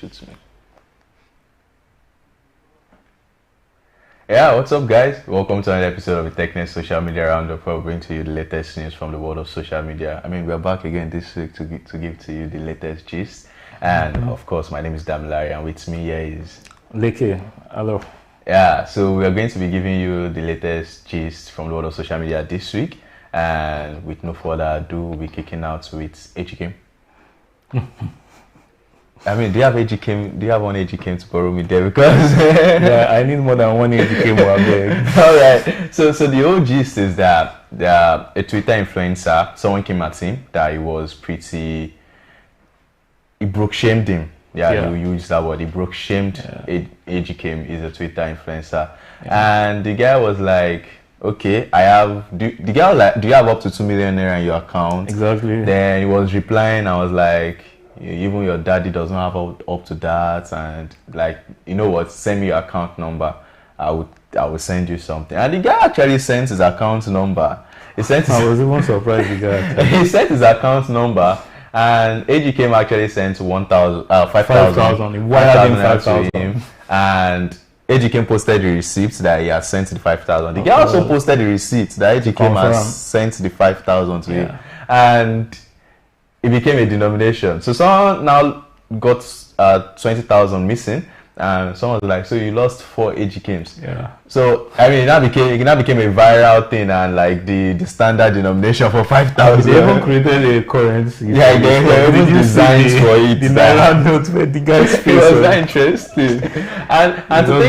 shoots me. Yeah, what's up, guys? Welcome to another episode of the Technext Social Media Roundup, where we bring to you the latest news from the world of social media. I mean, we're back again this week to give to you the latest gist. And of course, my name is Damilare, and with me here is Leke. Hello. Yeah, so we are going to be giving you the latest gist from the world of social media this week. And with no further ado, we'll be kicking out with Ejikem. I mean, do you have Ejikem? Do you have one Ejikem to borrow me there? Because Yeah, I need more than one Ejikem. All right. So the whole gist is that a Twitter influencer, someone came at him that he broke shamed him. Yeah, you use that word. He broke shamed Ejikem is a Twitter influencer, and the guy was like, "Okay, I have." The guy was like, "Do you have up to 2 million naira in your account?" Exactly. Then he was replying. I was like, even your daddy doesn't have up to that, and like, you know what, send me your account number. I will send you something. And the guy actually sent his account number. I was even surprised the guy. He sent his account number, and Ejikem actually sent 5,000. He wired him 5,000 to him, and Ejikem posted the receipt that he has sent the 5,000. The guy also posted the receipt that Ejikem has sent the 5,000 to him, and it became a denomination. So someone now got 20,000 missing, and someone was like, "So you lost 4 Ejikems." Yeah. So I mean, it now became a viral thing, and like the standard denomination for 5,000. They even created a currency. Yeah, they were even designs for it. The naira note where the guy's face. It was that interesting, and to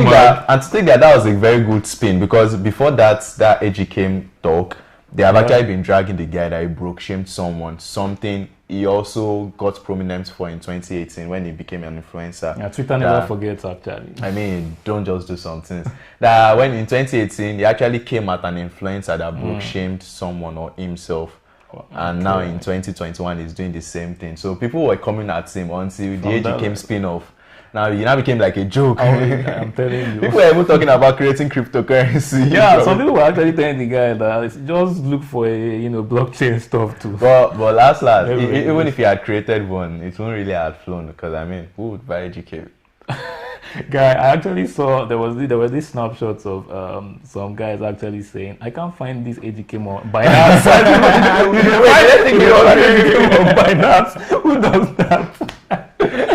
think that was a very good spin, because before that Ejikem talk, they have actually been dragging the guy that he broke shamed something he also got prominence for in 2018 when he became an influencer. Yeah, Twitter never forgets, actually. I mean, don't just do something. That when in 2018 he actually came at an influencer that broke shamed someone or himself. And now in 2021 he's doing the same thing. So people were coming at him until the Ejikem spin-off. Now he became like a joke. I'm telling you. People were even talking about creating cryptocurrency. Yeah, some people were actually telling the guy that just look for a blockchain stuff too. But last, even if he had created one, it wouldn't really have flown, because I mean, who would buy Ejikem? Guy, I actually saw there were these snapshots of some guys actually saying, "I can't find this Ejikem on Binance." Who does that?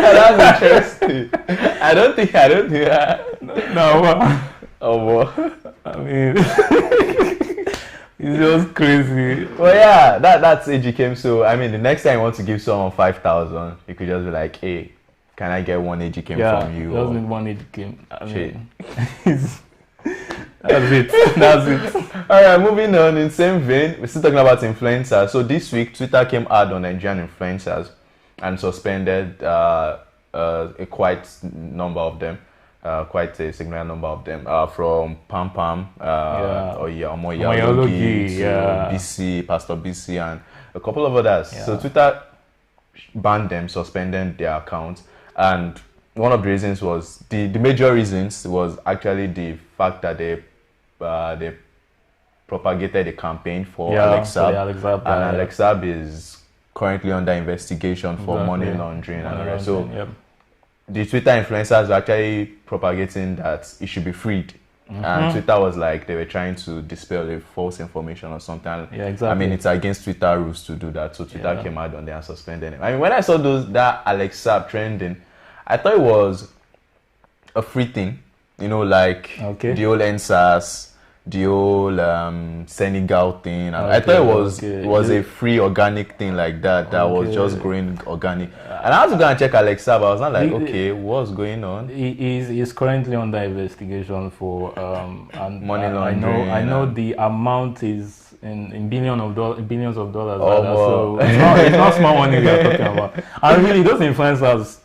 That's interesting. I don't think No. Oh, well. I mean, it's just crazy. Well, yeah, that's Ejikem. So I mean, the next time you want to give someone 5,000, you could just be like, "Hey, can I get one Ejikem from you?" Just need one Ejikem. I mean, that's it. All right, moving on. In same vein, we're still talking about influencers. So this week, Twitter came hard on Nigerian influencers and suspended a quite a significant number of them, from Pam Pam, Omoyologi, BC, Pastor BC, and a couple of others. Yeah. So Twitter banned them, suspended their accounts, and one of the reasons was the major reasons was actually the fact that they propagated a campaign for Alex Saab, and Alex Saab is currently under investigation for money laundering and all that. So the Twitter influencers were actually propagating that it should be freed. And Twitter was like, they were trying to dispel the false information or something. Yeah, exactly. I mean, it's against Twitter rules to do that. So Twitter came out on there and suspended him. I mean, when I saw that Alex Saab trending, I thought it was a free thing. You know, like the old NSAS, the old Senegal thing. I thought it was a free organic thing like that was just growing organic. And I was going to check Alex Saab. I was not like, okay, what's going on? He's currently under investigation for and money laundering. I know the amount is in billions of dollars. So it's not small money we are talking about. And really, those influencers.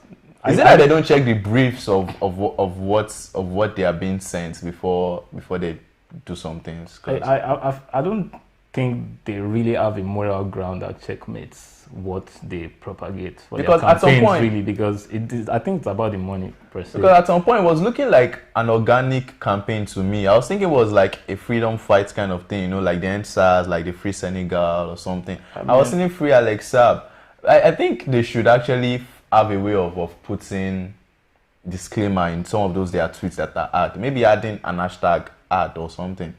Is it that they don't check the briefs of what they are being sent before they do some things? I don't think they really have a moral ground that checkmates what they propagate for because their campaigns, at some point, really, because I think it's about the money per se. Because at some point it was looking like an organic campaign to me. I was thinking it was like a freedom fight kind of thing, you know, like the NSAS, like the Free Senegal or something. I was thinking Free Alex Saab. I think they should actually have a way of putting disclaimer in some of those their tweets that are ad. Maybe adding an hashtag ad or something.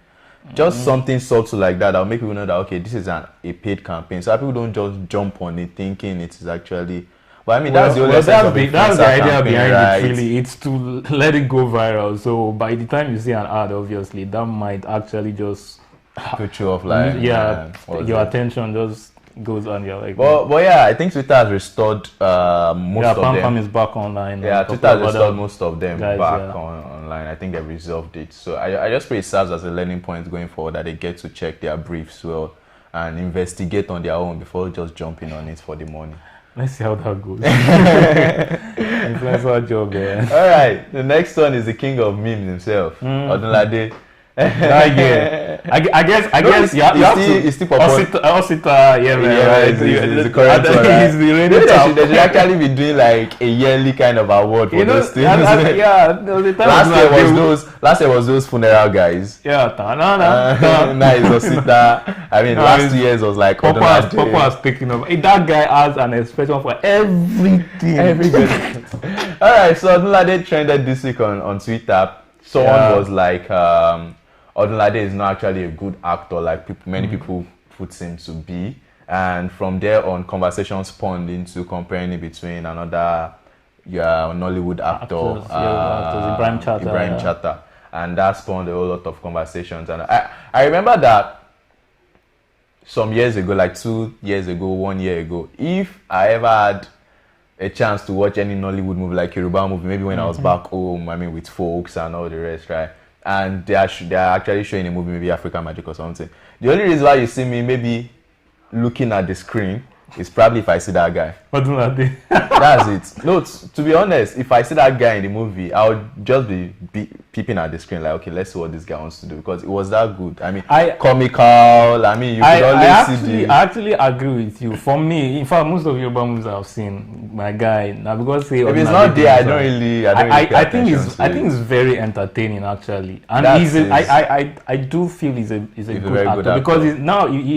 Just something subtle like that that'll make people know that okay, this is a paid campaign. So that people don't just jump on it thinking it is actually. But I mean, that's the only that's the idea campaign, behind right? it. Really, it's to let it go viral. So by the time you see an ad, obviously that might actually just put you off like your attention just goes on. You're like, but yeah, I think Twitter has restored most of them. Pam is back online. Yeah, Twitter has restored most of them guys, back online. I think they've resolved it. So I just pray it serves as a learning point going forward that they get to check their briefs well and investigate on their own before just jumping on it for the money. Let's see how that goes. Influencer job, yeah. All right, the next one is the king of memes himself, Odunlade. I guess you have to. It's still popular. Osita, It's the correct one. Right? They should actually be doing like a yearly kind of award for those things. Last year was those funeral guys. Yeah, now it's Osita. I mean, last 2 years was like Papa has taken over. That guy has an expression for everything. All right, so Odunlade trended this week on Twitter. Someone was like, Odunlade is not actually a good actor like many people put him to be. And from there on, conversation spawned into comparing it between another Nollywood actor, Ibrahim Chatta. And that spawned a whole lot of conversations. And I remember that some years ago, like 2 years ago, 1 year ago, if I ever had a chance to watch any Nollywood movie, like Yoruba movie, maybe when I was back home, I mean, with folks and all the rest, right? And they are actually showing a movie, maybe African Magic or something. The only reason why you see me maybe looking at the screen is probably if I see that guy. That's it. No, to be honest, if I see that guy in the movie, I would just be peeping at the screen like, okay, let's see what this guy wants to do, because it was that good. I mean, comical. I mean, you could always see I actually agree with you. For me, in fact, most of your movies I've seen, my guy, now because if it's not there, I don't really I think it's very entertaining actually, and I do feel he's a good actor because he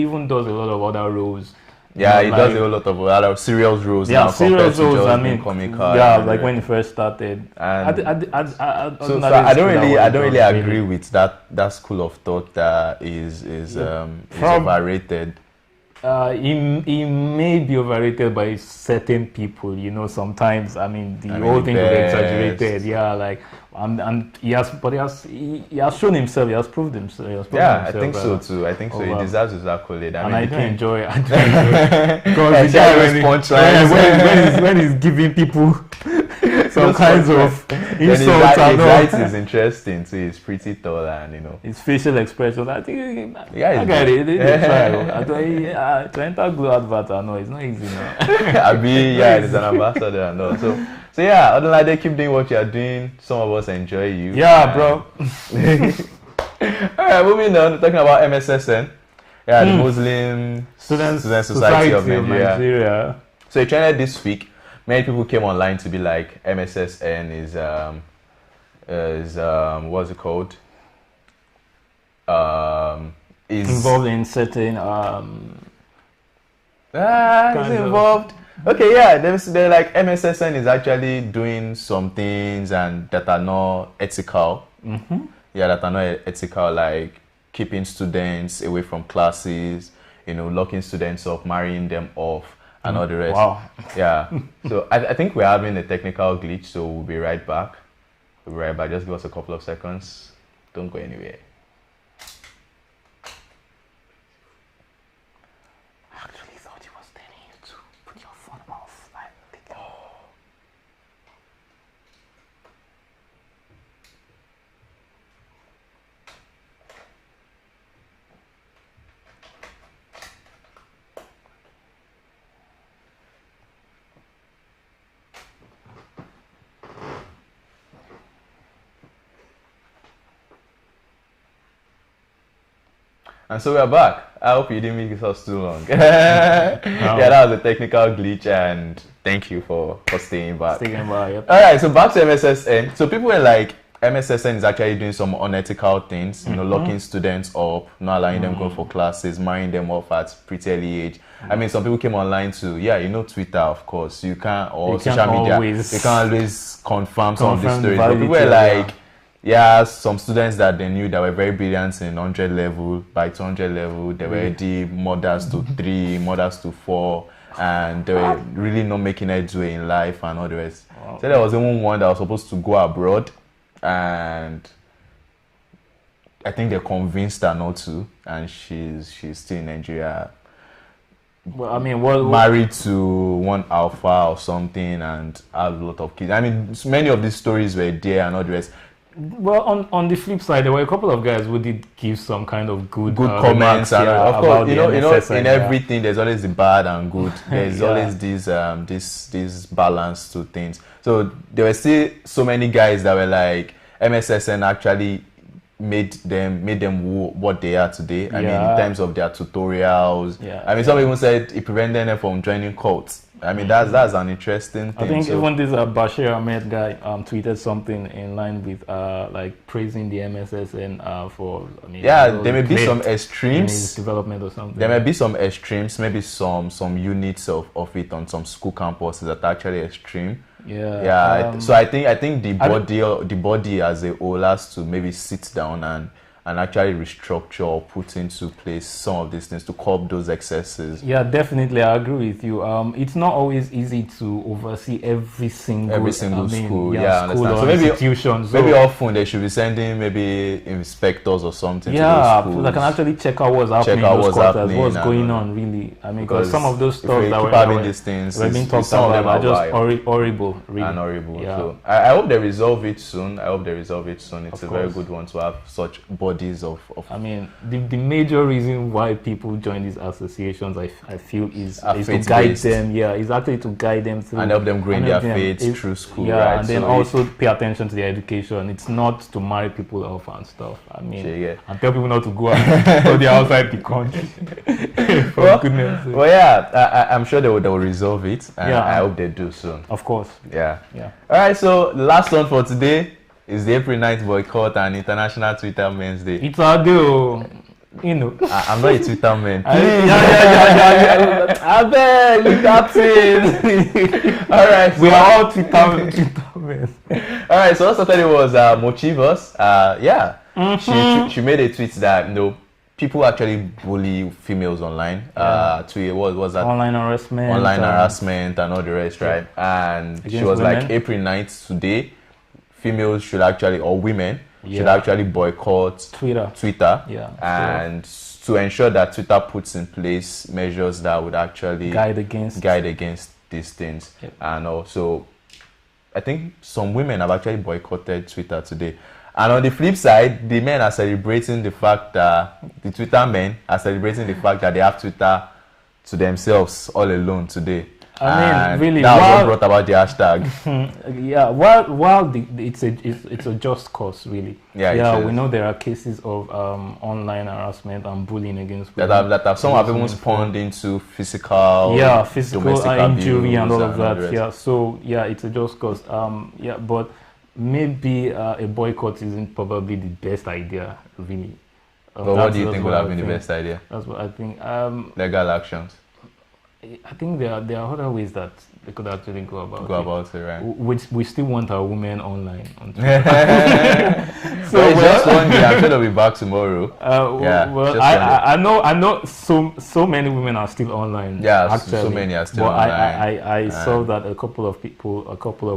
even does a lot of other roles. Yeah, he does a lot of other serious roles now. Serious roles. I mean, comical. Yeah, like when he first started. So I don't really agree with that school of thought that is overrated. He may be overrated by certain people. You know, sometimes the whole thing will be exaggerated. Yeah, like. And he has shown himself. He has proved himself. I think so too. I think so. He deserves his accolade. I do enjoy because when he's giving people some kinds of insults. His height is interesting too. He's pretty tall, and his facial expression. I think I get it. To enter good advert, I know it's not easy now. He's an ambassador, I know. So yeah, Odunlade, keep doing what you're doing. Some of us enjoy you. Yeah, bro. Alright, moving on, talking about MSSN. Yeah, the Muslim Student Society of Nigeria. So it trended this week. Many people came online to be like, MSSN is what's it called? Is involved in certain is involved. Okay, yeah, they're like MSSN is actually doing some things and that are not ethical. Yeah, that are not ethical, like keeping students away from classes, locking students up, marrying them off, and all the rest. Wow. Yeah. So I think we're having a technical glitch, so we'll be right back. Just give us a couple of seconds. Don't go anywhere. And so we are back. I hope you didn't make us too long. Yeah, that was a technical glitch, and thank you for staying back. Yep. All right, so back to MSSN. So people were like, MSSN is actually doing some unethical things, locking students up, not allowing them go for classes, marrying them off at pretty early age. I mean, some people came online to, Twitter, of course. You can't, or social media, you can't always confirm some of the stories. But people were like, some students that they knew that were very brilliant in 100 level, by 200 level, they were already mothers to 3, mothers to 4, and they were really not making headway in life and all the rest. Wow. So there was even one that was supposed to go abroad, and I think they convinced her not to, and she's still in Nigeria. Well, I mean, married to one alpha or something, and have a lot of kids. I mean, many of these stories were there and all the rest. Well, on the flip side, there were a couple of guys who did give some kind of good comments, and of course, MSSN, in everything there's always the bad and good. There's always this balance to things. So there were still so many guys that were like, MSSN actually made them what they are today. I mean, in terms of their tutorials. I mean, some people said it prevented them from joining cults. I mean, that's an interesting thing. I think even this Bashir Ahmed guy tweeted something in line with like praising the MSSN for. I mean, there may be some extremes. In its development or something. There may be some extremes, maybe some units of it on some school campuses that are actually extreme. So I think the body as a whole has to maybe sit down and actually restructure or put into place some of these things to curb those excesses. Yeah, definitely, I agree with you. It's not always easy to oversee every single school. School So or institution. Maybe often they should be sending maybe inspectors or something to those schools. People that can actually check out what's happening in those quarters, what's going on really. I mean, because some of those stuff that were being talked about are just horrible, really. And horrible. So I hope they resolve it soon. It's a very good one to have such bodies of I mean, the major reason why people join these associations, I feel, is to guide them. Is actually to guide them through and help them grow in their faith through school. And then also pay attention to their education. It's not to marry people off and stuff. I mean, and tell people not to go out to the outside the country. For goodness sake. Well, I'm sure they will resolve it, and I hope they do soon. Of course. Yeah. All right. So the last one for today is the April 9th boycott and International Twitter Men's Day. It's our day, I'm not a Twitter man. I bet you got it. All right, we are all Twitter men. All right, so what started was Mochivas. She made a tweet that people actually bully females online. What was that? Online harassment and all the rest, right? And she was women. like, April 9th today, females should actually, or women should actually boycott Twitter. And to ensure that Twitter puts in place measures that would actually guide against these things. And also, I think some women have actually boycotted Twitter today. And on the flip side, the men are celebrating the fact that the Twitter men are celebrating the fact that they have Twitter to themselves all alone today. I mean, really, that was what brought about the hashtag. While it's a just cause, really. We know there are cases of online harassment and bullying against women. That some have even spawned into physical injury and all of that. So it's a just cause. But maybe a boycott isn't probably the best idea, really. But what do you think would have been the best idea? That's what I think. Legal actions. I think there are other ways that they could actually go about it, right? We still want our women online. So it's just one day. I'm sure they'll be back tomorrow. I know so many women are still online. Actually, so many are still online. I saw that a couple of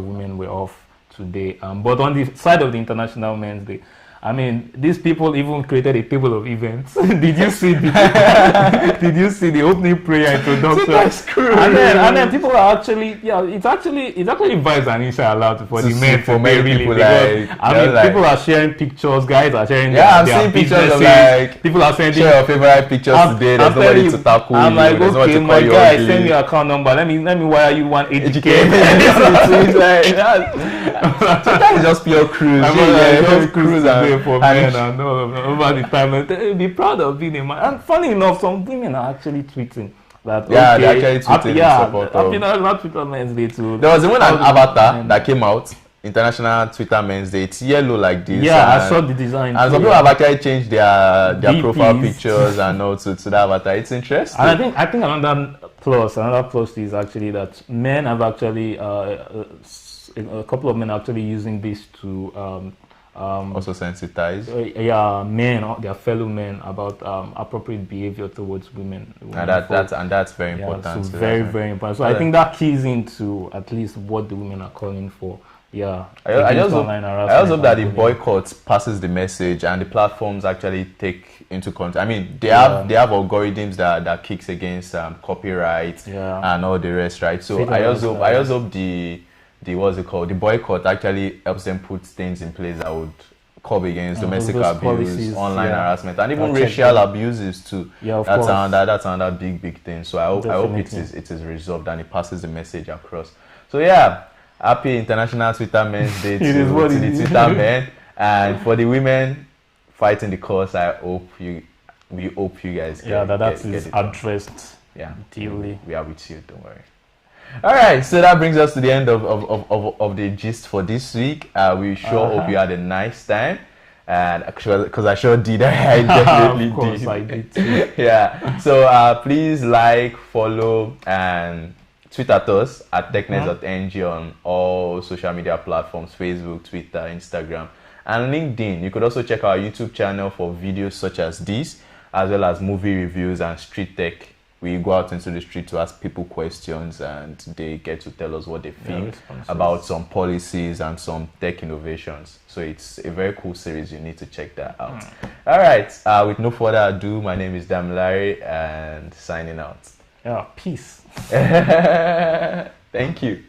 women were off today. But on the side of the International Men's Day, I mean, these people even created a table of events. Did you see the opening prayer introduction? That's cool. And then people are actually it's actually vibes and inshallah for the men for many people people are sharing pictures, guys are sharing I'm seeing pictures of people are sending share your favorite pictures today. There's nobody to tackle you. I'm like, okay, my guy, send me your account number. Let me wire you one Ejikem. Sometimes just pure cruise. For men and over the time, be proud of being a man. And funny enough, some women are actually tweeting that. They're actually tweeting in support of. Not Twitter Men's Day too. There was even an avatar that came out International Twitter Men's Day. It's yellow like this. Yeah, I saw the design. And some people have actually changed their profile pictures and all to that avatar. It's interesting. And I think another plus is actually that men have actually a couple of men are actually using this to also sensitize. Men, their fellow men about appropriate behavior towards women. And that's very important. So very important. So I think that keys into at least what the women are calling for. Yeah, I just hope that the boycott passes the message and the platforms actually take into context. I mean, they have algorithms that kicks against copyright and all the rest, right? So I just hope the what's it called, the boycott actually helps them put things in place that would curb against domestic abuse, policies, online harassment, and even racial abuses too. Yeah, that's another big thing. So I hope it is resolved and it passes the message across. So yeah. Happy International Twitter Men's Day to the Twitter men, and for the women fighting the cause. We hope you guys get addressed. Yeah, duly. We are with you. Don't worry. All right, so that brings us to the end of the gist for this week. We sure hope you had a nice time, and because I sure did. I definitely of course did. I did too. Yeah. So please like, follow, and tweet at us at technext.ng on all social media platforms: Facebook, Twitter, Instagram, and LinkedIn. You could also check our YouTube channel for videos such as this, as well as movie reviews and street tech. We go out into the street to ask people questions and they get to tell us what they think about some policies and some tech innovations. So it's a very cool series. You need to check that out. All right. With no further ado, my name is Damilare and signing out. Yeah, peace. Thank you.